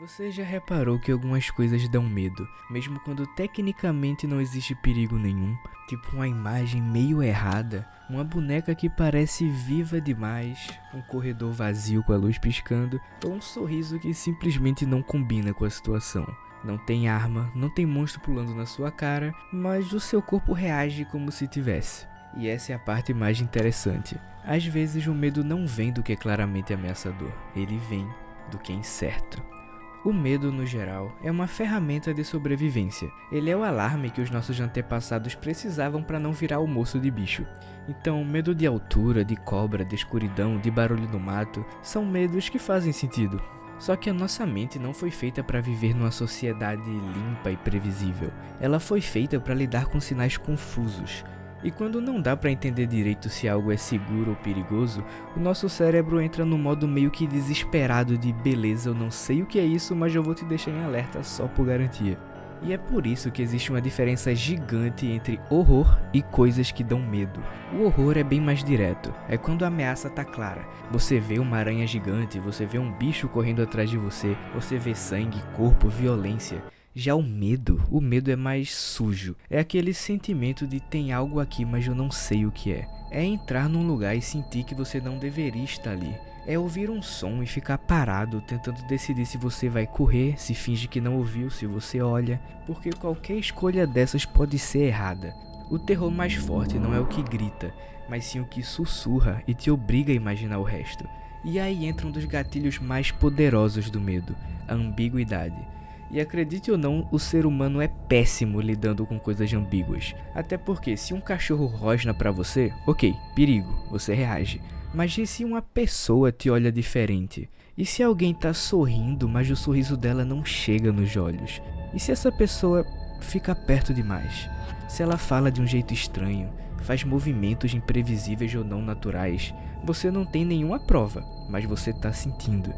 Você já reparou que algumas coisas dão medo, mesmo quando tecnicamente não existe perigo nenhum? Tipo uma imagem meio errada, uma boneca que parece viva demais, um corredor vazio com a luz piscando, ou um sorriso que simplesmente não combina com a situação. Não tem arma, não tem monstro pulando na sua cara, mas o seu corpo reage como se tivesse. E essa é a parte mais interessante. Às vezes o medo não vem do que é claramente ameaçador, ele vem do que é incerto. O medo, no geral, é uma ferramenta de sobrevivência. Ele é o alarme que os nossos antepassados precisavam para não virar almoço de bicho. Então, medo de altura, de cobra, de escuridão, de barulho no mato, são medos que fazem sentido. Só que a nossa mente não foi feita para viver numa sociedade limpa e previsível. Ela foi feita para lidar com sinais confusos. E quando não dá para entender direito se algo é seguro ou perigoso, o nosso cérebro entra no modo meio que desesperado de beleza, eu não sei o que é isso, mas eu vou te deixar em alerta só por garantia. E é por isso que existe uma diferença gigante entre horror e coisas que dão medo. O horror é bem mais direto, é quando a ameaça tá clara. Você vê uma aranha gigante, você vê um bicho correndo atrás de você, você vê sangue, corpo, violência. Já o medo é mais sujo. É aquele sentimento de tem algo aqui, mas eu não sei o que é. É entrar num lugar e sentir que você não deveria estar ali. É ouvir um som e ficar parado, tentando decidir se você vai correr, se finge que não ouviu, se você olha. Porque qualquer escolha dessas pode ser errada. O terror mais forte não é o que grita, mas sim o que sussurra e te obriga a imaginar o resto. E aí entra um dos gatilhos mais poderosos do medo, a ambiguidade. E acredite ou não, o ser humano é péssimo lidando com coisas ambíguas. Até porque se um cachorro rosna pra você, ok, perigo, você reage. Mas e se uma pessoa te olha diferente? E se alguém tá sorrindo, mas o sorriso dela não chega nos olhos? E se essa pessoa fica perto demais? Se ela fala de um jeito estranho, faz movimentos imprevisíveis ou não naturais, você não tem nenhuma prova, mas você tá sentindo.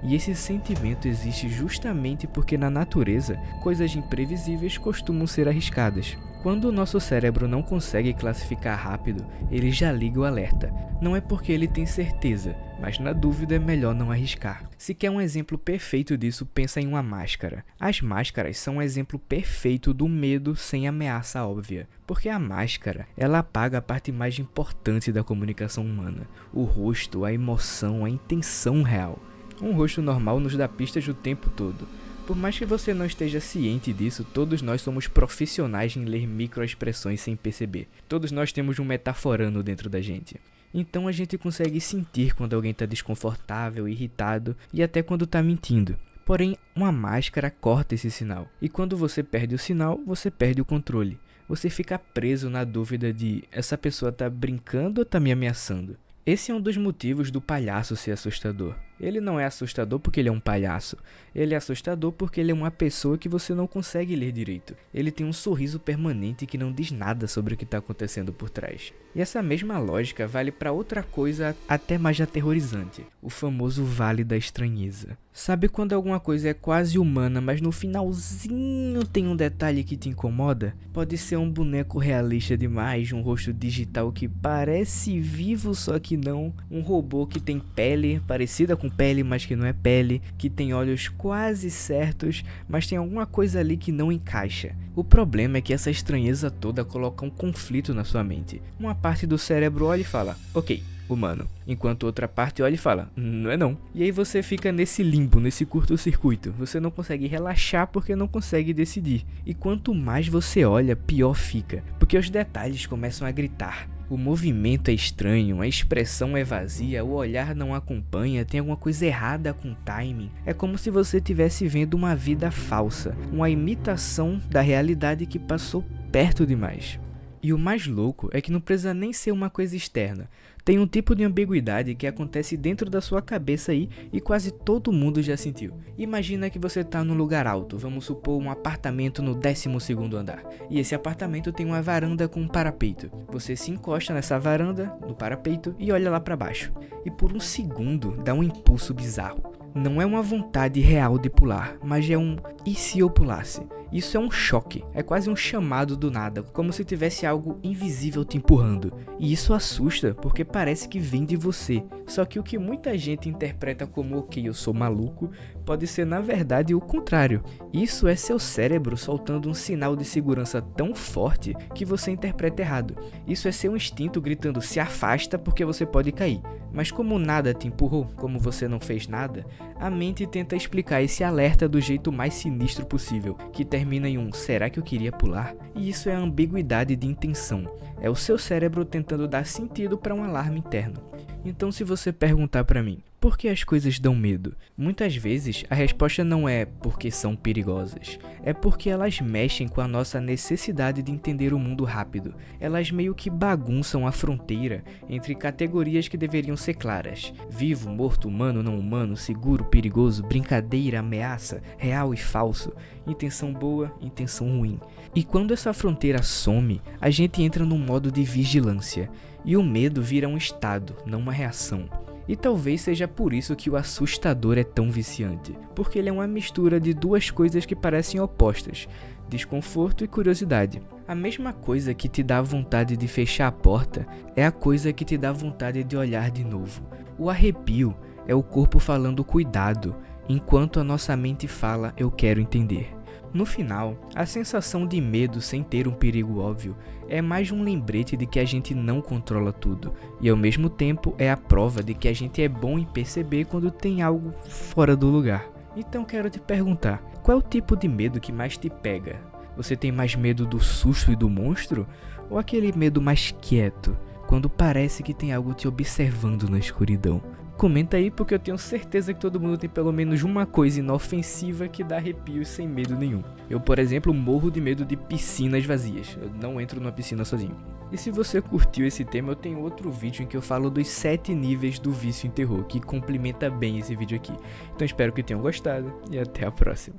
E esse sentimento existe justamente porque na natureza, coisas imprevisíveis costumam ser arriscadas. Quando o nosso cérebro não consegue classificar rápido, ele já liga o alerta. Não é porque ele tem certeza, mas na dúvida é melhor não arriscar. Se quer um exemplo perfeito disso, pensa em uma máscara. As máscaras são um exemplo perfeito do medo sem ameaça óbvia. Porque a máscara, ela apaga a parte mais importante da comunicação humana. O rosto, a emoção, a intenção real. Um rosto normal nos dá pistas o tempo todo. Por mais que você não esteja ciente disso, todos nós somos profissionais em ler microexpressões sem perceber. Todos nós temos um metaforando dentro da gente. Então a gente consegue sentir quando alguém está desconfortável, irritado e até quando está mentindo. Porém, uma máscara corta esse sinal. E quando você perde o sinal, você perde o controle. Você fica preso na dúvida de essa pessoa está brincando ou está me ameaçando. Esse é um dos motivos do palhaço ser assustador. Ele não é assustador porque ele é um palhaço. Ele é assustador porque ele é uma pessoa que você não consegue ler direito. Ele tem um sorriso permanente que não diz nada sobre o que está acontecendo por trás. E essa mesma lógica vale para outra coisa até mais aterrorizante. O famoso vale da estranheza. Sabe quando alguma coisa é quase humana, mas no finalzinho tem um detalhe que te incomoda? Pode ser um boneco realista demais, um rosto digital que parece vivo, só que não. Um robô que tem pele parecida com pele, mas que não é pele, que tem olhos quase certos, mas tem alguma coisa ali que não encaixa. O problema é que essa estranheza toda coloca um conflito na sua mente. Uma parte do cérebro olha e fala, ok, humano, enquanto outra parte olha e fala, não é não. E aí você fica nesse limbo, nesse curto-circuito. Você não consegue relaxar porque não consegue decidir. E quanto mais você olha, pior fica, porque os detalhes começam a gritar. O movimento é estranho, a expressão é vazia, o olhar não acompanha, tem alguma coisa errada com o timing. É como se você estivesse vendo uma vida falsa, uma imitação da realidade que passou perto demais. E o mais louco é que não precisa nem ser uma coisa externa. Tem um tipo de ambiguidade que acontece dentro da sua cabeça aí e quase todo mundo já sentiu. Imagina que você está num lugar alto, vamos supor um apartamento no 12º andar. E esse apartamento tem uma varanda com um parapeito. Você se encosta nessa varanda, no parapeito, e olha lá para baixo. E por um segundo dá um impulso bizarro. não é uma vontade real de pular, mas é um "e se eu pulasse?". Isso é um choque, é quase um chamado do nada, como se tivesse algo invisível te empurrando. E isso assusta, porque parece que vem de você. Só que o que muita gente interpreta como "ok, eu sou maluco", pode ser na verdade o contrário. Isso é seu cérebro soltando um sinal de segurança tão forte que você interpreta errado. Isso é seu instinto gritando "se afasta porque você pode cair". Mas como nada te empurrou, como você não fez nada, a mente tenta explicar esse alerta do jeito mais sinistro possível, que termina em um "será que eu queria pular?". E isso é a ambiguidade de intenção. É o seu cérebro tentando dar sentido para um alarme interno. Então, se você perguntar para mim, por que as coisas dão medo? Muitas vezes a resposta não é porque são perigosas, é porque elas mexem com a nossa necessidade de entender o mundo rápido. Elas meio que bagunçam a fronteira entre categorias que deveriam ser claras: vivo, morto, humano, não humano, seguro, perigoso, brincadeira, ameaça, real e falso, intenção boa, intenção ruim. E quando essa fronteira some, a gente entra num modo de vigilância, e o medo vira um estado, não uma reação. E talvez seja por isso que o assustador é tão viciante, porque ele é uma mistura de duas coisas que parecem opostas: desconforto e curiosidade. A mesma coisa que te dá vontade de fechar a porta é a coisa que te dá vontade de olhar de novo. O arrepio é o corpo falando "cuidado", enquanto a nossa mente fala "eu quero entender". No final, a sensação de medo sem ter um perigo óbvio é mais um lembrete de que a gente não controla tudo, e ao mesmo tempo é a prova de que a gente é bom em perceber quando tem algo fora do lugar. Então quero te perguntar, qual é o tipo de medo que mais te pega? Você tem mais medo do susto e do monstro? Ou aquele medo mais quieto, quando parece que tem algo te observando na escuridão? Comenta aí, porque eu tenho certeza que todo mundo tem pelo menos uma coisa inofensiva que dá arrepios sem medo nenhum. Eu, por exemplo, morro de medo de piscinas vazias. Eu não entro numa piscina sozinho. E se você curtiu esse tema, eu tenho outro vídeo em que eu falo dos 7 níveis do vício em terror, que complementa bem esse vídeo aqui. Então espero que tenham gostado e até a próxima.